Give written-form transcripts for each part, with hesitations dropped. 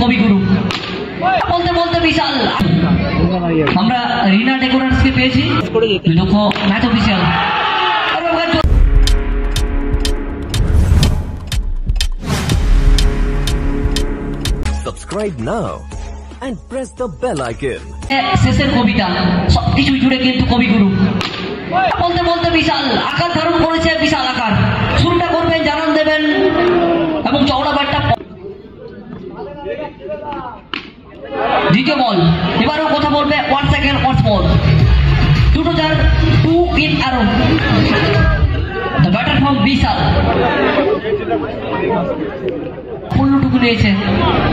কবিগুরু বলতে বলতে বিশাল আমরা রিনা ডেকোরেটরসকে পেয়েছি। লক্ষ্য match official Subscribe now and press the bell icon. শেষের কবিতা সবকিছু জুড়ে কিন্তু কবিগুরু বলতে বলতে বিশাল আকার ধারণ করেছে, বিশাল আকার। শুরুটা করবেন, জানান দেবেন এবং চওড়া ব্যাটটা দ্বিতীয় বল। এবারেও কথা বলবে 1 সেকেন্ড ওয়ান্স মোর। দুটো চার 2 in a row. The batter from বিশাল পূর্ণটুকু নিয়েছে।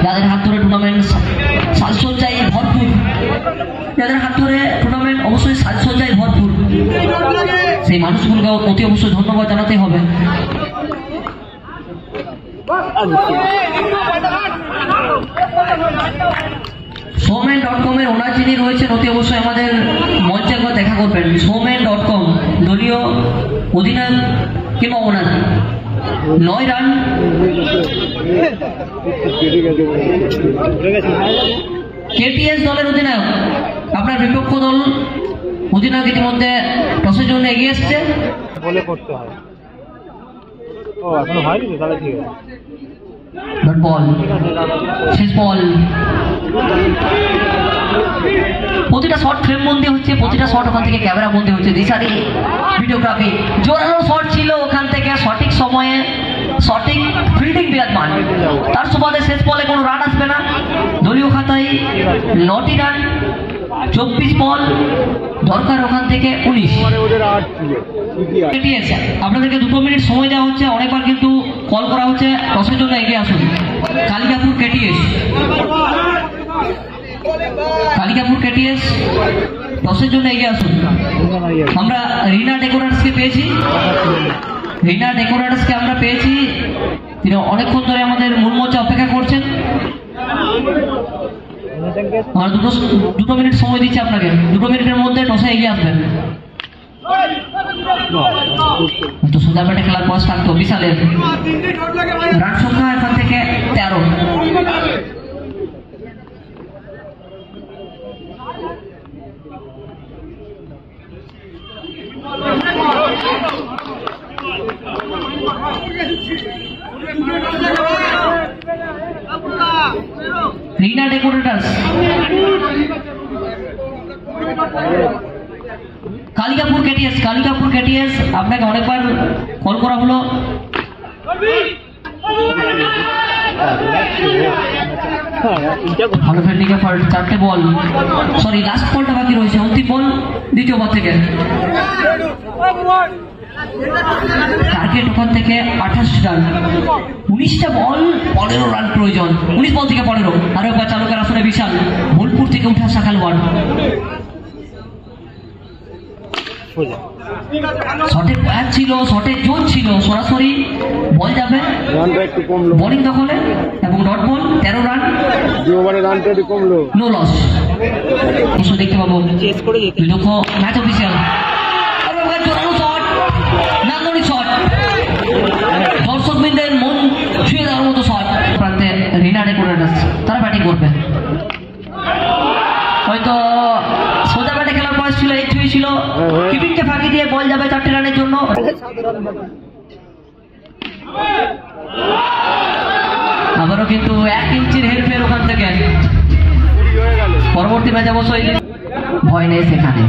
যাদের হাত ধরে টুর্নামেন্ট সাজসজ্জায় ভরপুর, যাদের হাত ধরে টুর্নামেন্ট অবশ্যই সাজসজ্জায় ভরপুর, সেই মানুষগুলোকে অতি অবশ্যই ধন্যবাদ জানাতে হবে। showman.com এর ওনার যিনি রয়েছেন অতি অবশ্যই আমাদের মঞ্চে একবার দেখা করবেন। showman.com দলীয় অধিনায়ক কিংবা ওনার 9 রান। কেটিএস দলের অধিনায়ক, আপনার বিপক্ষ দল অধিনায়ক ইতিমধ্যে টসের জন্য এগিয়ে এসছে। বলে করতে হয়। ও এখনো হয়নি, তাহলে ঠিক আছে। ডট বল, শেষ বল। প্রতিটা শট ফ্রেম বন্দি হচ্ছে, প্রতিটা শট ওখান থেকে ক্যামেরা বন্দি হচ্ছে। দিশারি ভিডিওগ্রাফি, জোরালো শট ছিল ওখান থেকে, সঠিক সময়ে সঠিক ফিল্ডিং বিরাজমান। তার সুবাদে শেষ বলে কোনো রান আসবে না। দলীয় খাতায় 9টি রান, 24 বল দরকার ওখান থেকে 19। আপনাদেরকে 2 মিনিট সময় দেওয়া হচ্ছে। অনেকবার কিন্তু কল করা হচ্ছে, টসের জন্য এগিয়ে আসুন। কালিকাপুর কেটিএস, কালিকাপুর কেটিএস টসের জন্য এগিয়ে আসুন। আমরা রিনা ডেকোরেটরসকে পেয়েছি, রিনা ডেকোরেটরসকে আমরা পেয়েছি। তিনি অনেকক্ষণ ধরে আমাদের মূল মঞ্চে অপেক্ষা করছেন। আর দুটো মিনিট সময় দিচ্ছি আপনাকে। 2 মিনিটের মধ্যে টসে এগিয়ে আসবেন। তো সোজা ব্যাটে খেলার পর থাকতো বিশালের রান সংখ্যা এখান থেকে 13। Rina decorators, Kalikapur KTS, Kalikapur KTS আপনাকে অনেকবার কল করা হলো। ভালো ফিল্ডিং এফার্ট, 4টে বল, সরি লাস্ট বলটা বাকি রয়েছে, অন্তিম বল দ্বিতীয় বল থেকে। টার্গেট ওখান থেকে 28 রান, 19টা বল 15 রান প্রয়োজন। 19 বল থেকে 15। আরো একবার চালকের আসনে বিশাল, বোলপুর থেকে উঠা শাখাল ওয়ান। শটে প্যাচ ছিল, শটে জোর ছিল, সরাসরি বল যাবে বোলিং দখলে এবং dot ball. 13 run, no loss. দেখতে পাবো লক্ষ্য ম্যাচ অফিসিয়াল। নান্দনিক শট, দর্শকবৃন্দের মন ছুঁয়ে দেওয়ার মতো শট। প্রান্তে রিনা ডেকোরেটরস, তারা ব্যাটিং করবে। হয়তো সোজা ব্যাটে খেলার বয়স ছিল, এই ছুঁয়ে ছিল, কিপিংকে ফাঁকি দিয়ে বল যাবে 4টে রানের জন্য। আবারও কিন্তু 1 ইঞ্চির হেরফের ওখান থেকে। পরবর্তী ম্যাচ অবশ্যই ভয় নেই সেখানে,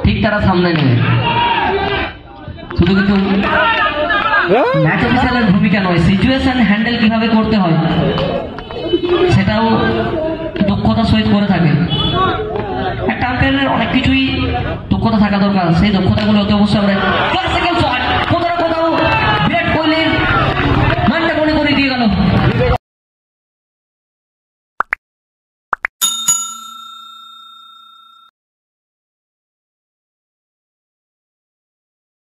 ঠিক তারা সামনে নেবে। শুধু কিন্তু ম্যাচ অফিসিয়ালের ভূমিকা নয়, সিচুয়েশন হ্যান্ডেল কিভাবে করতে হয় সেটাও দক্ষতার সহিত করে থাকে। একটা আম্পায়ারের অনেক কিছুই দক্ষতা থাকা দরকার, সেই দক্ষতাগুলো অতি অবশ্যই আমরা